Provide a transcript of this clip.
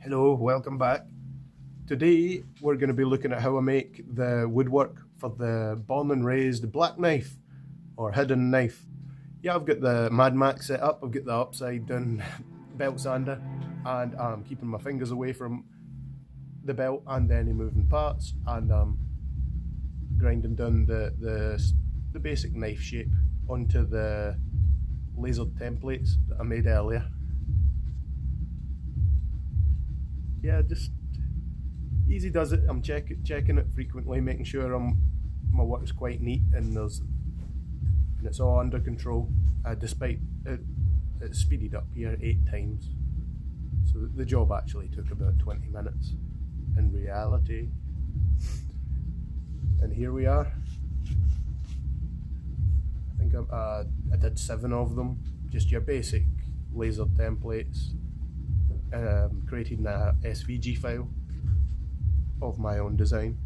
Hello, welcome back. Today we're going to be looking at how I make the woodwork for the born and raised black knife or hidden knife. Yeah, I've got the Mad Max set up, I've got the upside down belt sander, and I'm keeping my fingers away from the belt and any moving parts, and I'm grinding down the basic knife shape onto the lasered templates that I made earlier. Yeah, just easy does it. I'm checking it frequently, making sure my work's quite neat and it's all under control. Despite it's speeded up here 8 times, so the job actually took about 20 minutes in reality. And here we are. I think I did 7 of them, just your basic laser templates. Creating a SVG file of my own design.